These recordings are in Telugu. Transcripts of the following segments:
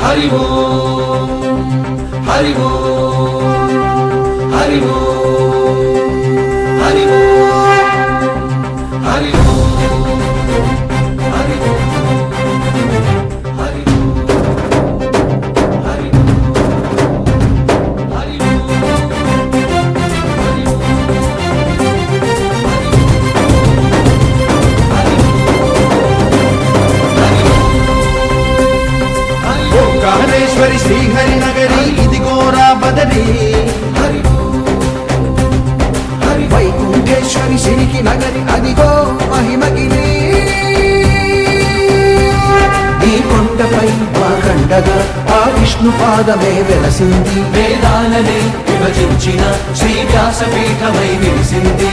హరి ఓం హరి ఓం హరి ఓం హరి ఓం హరి ఓం హరి ఓం హరి ఓంకారేశ్వరి శ్రీహరి నగరి ఇదిగోరా బదరి వైకుంఠేశ్వరి సిరికి నగరి అదిగో మహిమగిరి ఈ కొండపై మా కండగా ఆ విష్ణు పాదమే వెలసింది వేదాలనే విభజించిన శ్రీ వ్యాసపీఠమై విరిసింది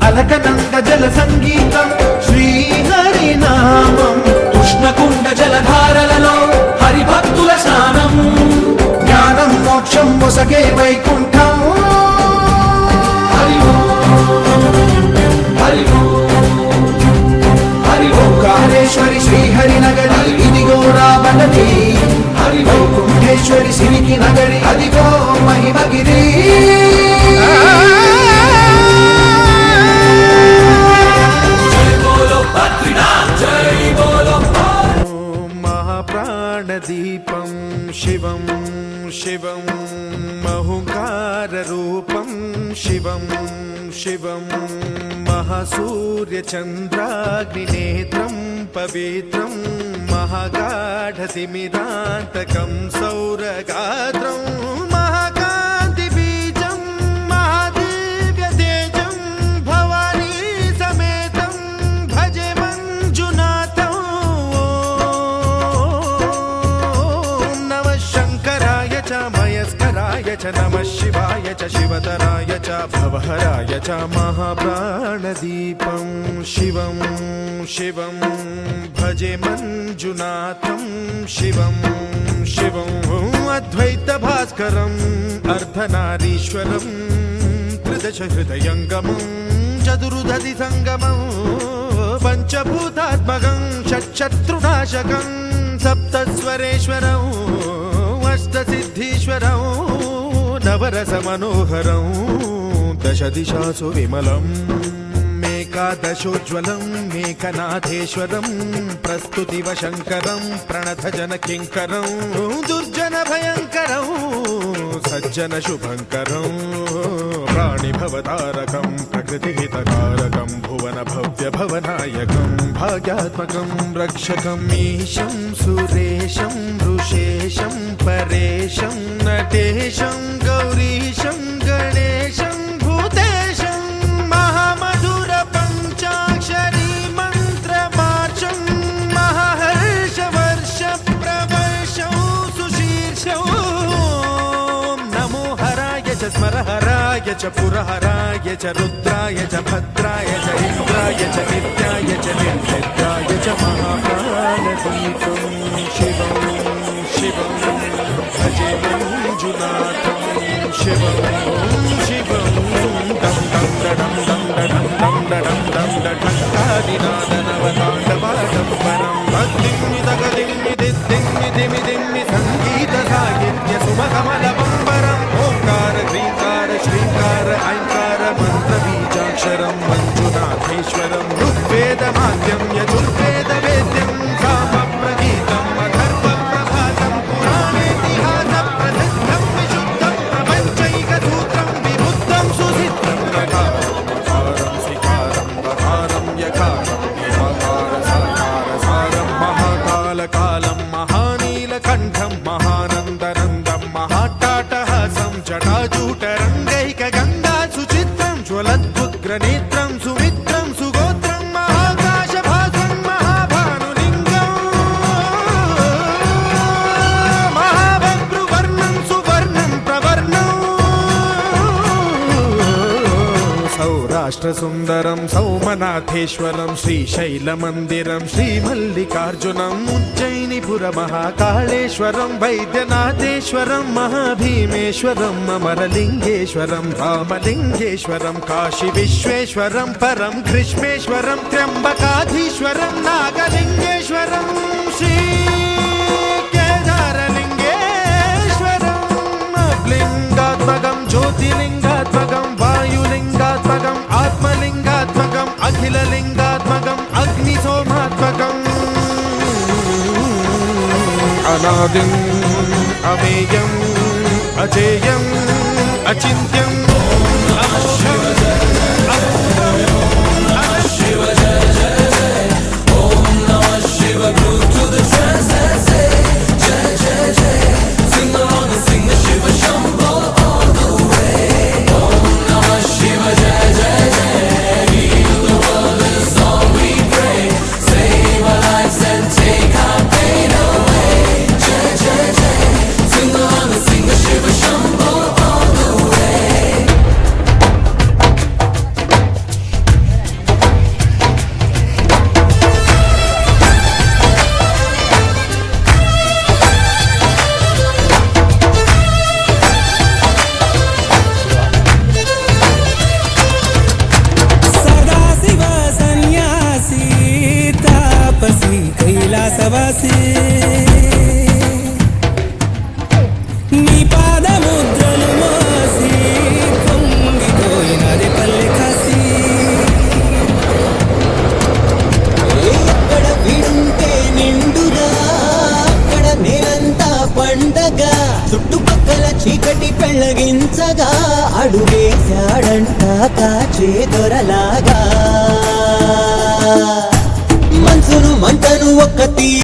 అలకనంద జల సంగీతం శ్రీహరి నామం కృష్ణకుండ జలధారలలో హరిభక్తుల స్నానం జ్ఞానం మోక్షం మొసగే వైకుంఠం హరి ఓం హరి ఓం హరి ఓంకారేశ్వరి శ్రీహరి నగరి ఇదిగో రాబడది హరి వైకుంఠేశ్వరి సిరికి నగరి అదిగో మహిమగిరి జై బోలో బద్రీనాథ్ జై బోలో మహాప్రాణదీపం శివం శివం మహుంకారరూపం శివం శివం మహాసూర్యచంద్రాగ్నినేత్రం పవిత్రం మహాగాఢతిమిరాంతకం సౌరగాత్రం మహాకాంతిబీజం మహాదివ్యతేజం భవానీ సమేతం భజే మంజునాథం ఓం నమః శంకరాయ చ మయస్కరాయ చ నమః శివాయ చ శివతరాయ చ భవహరాయ చ మహాప్రాణదీపం శివం శివం భజే మంజునాథం శివం శివం అద్వైత భాస్కరం అర్ధనారీశ్వరం త్రిదశ హృదయంగమం చతురుదధి సంగమం పంచభూతాత్మకం షట్శత్రునాశకం సప్తస్వరేశ్వరం అష్టసిద్ధీశ్వరం నవరస మనోహరం దశ దిశాసు విమలం మేకాదశోజ్వలం మేకనాథేశ్వరం ప్రస్తుతివ శంకరం ప్రణత జన కింకరం దుర్జన భయంకరం సజ్జన శుభంకరం ప్రాణిభవతారకం ప్రకృతిహితకారకం భువన భవ్య భవనాయకం భాగ్యాత్మకం రక్షకం ఈశం సురేశం ఋషేశం పరేశం నటేశం గౌరీశం గణేశం భూతేశం మహామధుర పంచాక్షరీ మంత్రమార్చం మహాహర్షవర్ష ప్రవర్షం సుశీర్షం నమో హరాయ చ స్మరహరాయ చ పురహరాయ చ రుద్రాయ చ భద్రాయ చ ఇంద్రాయ చ నిత్యాయ చ నిర్నిద్రాయ చ మహాప్రాణదీపం శివం శివం భజే మంజునాథం శివం శివం దం దం దడం దం దడం దం దడం దం దటంకాదినాదనవతాండవాడంబరం భక్తిమ్మి దగదిమ్మి దిద్దిమ్మి దిమి దిమ్మి సంగీత సాహిత్య సుమకమలబంబరం ఓంకార హ్రీంకార శ్రీంకార ఐంకార మంత్ర బీజాక్షరం మంజునాథేశ్వరం ఋగ్వేద మాద్యం యజుర్వేద వేద్యం సామ ప్రగీతం అథర్వ ప్రభాతం పురాణేతిహాస ప్రసిద్ధం విశుద్ధం ప్రపంచైక సూత్రం విబుద్ధం సుసిద్ధం నకారం శిఖారం వకారం యకారం నిరాకార సాకార సారం మహాకాలకాలం మహానీలకంఠం మహానందనందం మహాటాటహాసం జటాజూటరంగైక గంగా సుచిత్రం జ్వలద్భుగ్రనేత్రం సుమిత్రం సుగోత్రం మహాకాశభాసం మహాభానులింగం మహాభద్రువర్ణం సువర్ణం ప్రవర్ణం సౌరాష్ట్ర సుందరం సౌమనాథేశ్వరం శ్రీశైలమందిరం శ్రీమల్లికార్జునం ఉజ్జయినిపుర మహాకాళేశ్వరం వైద్యనాథేశ్వరం మహాభీమేశ్వరం అమరలింగేశ్వరం రామలింగేశ్వరం కాశీ విశ్వేశ్వరం పరం కృష్ణేశ్వరం త్ర్యంబకాధీశ్వరం నాగలింగేశ్వరం శ్రీ కేదారలింగేశ్వరం కళాత్మకం అగ్ని సోమాత్మకం అనాదిం అమేయం అజేయం అచింత్యం కైలాసవాసి నీ పాదముద్రలు మోసి పొంగిపోయినది పల్లె కాసి ఎక్కడ విడుంటే నిండుగా అక్కడ నేనంతా పండగ చుట్టుపక్కల చీకటి పెళ్ళగించగా అడుగేశాడంట కాచే దొరలాగా మనసును మంటను ఒక్క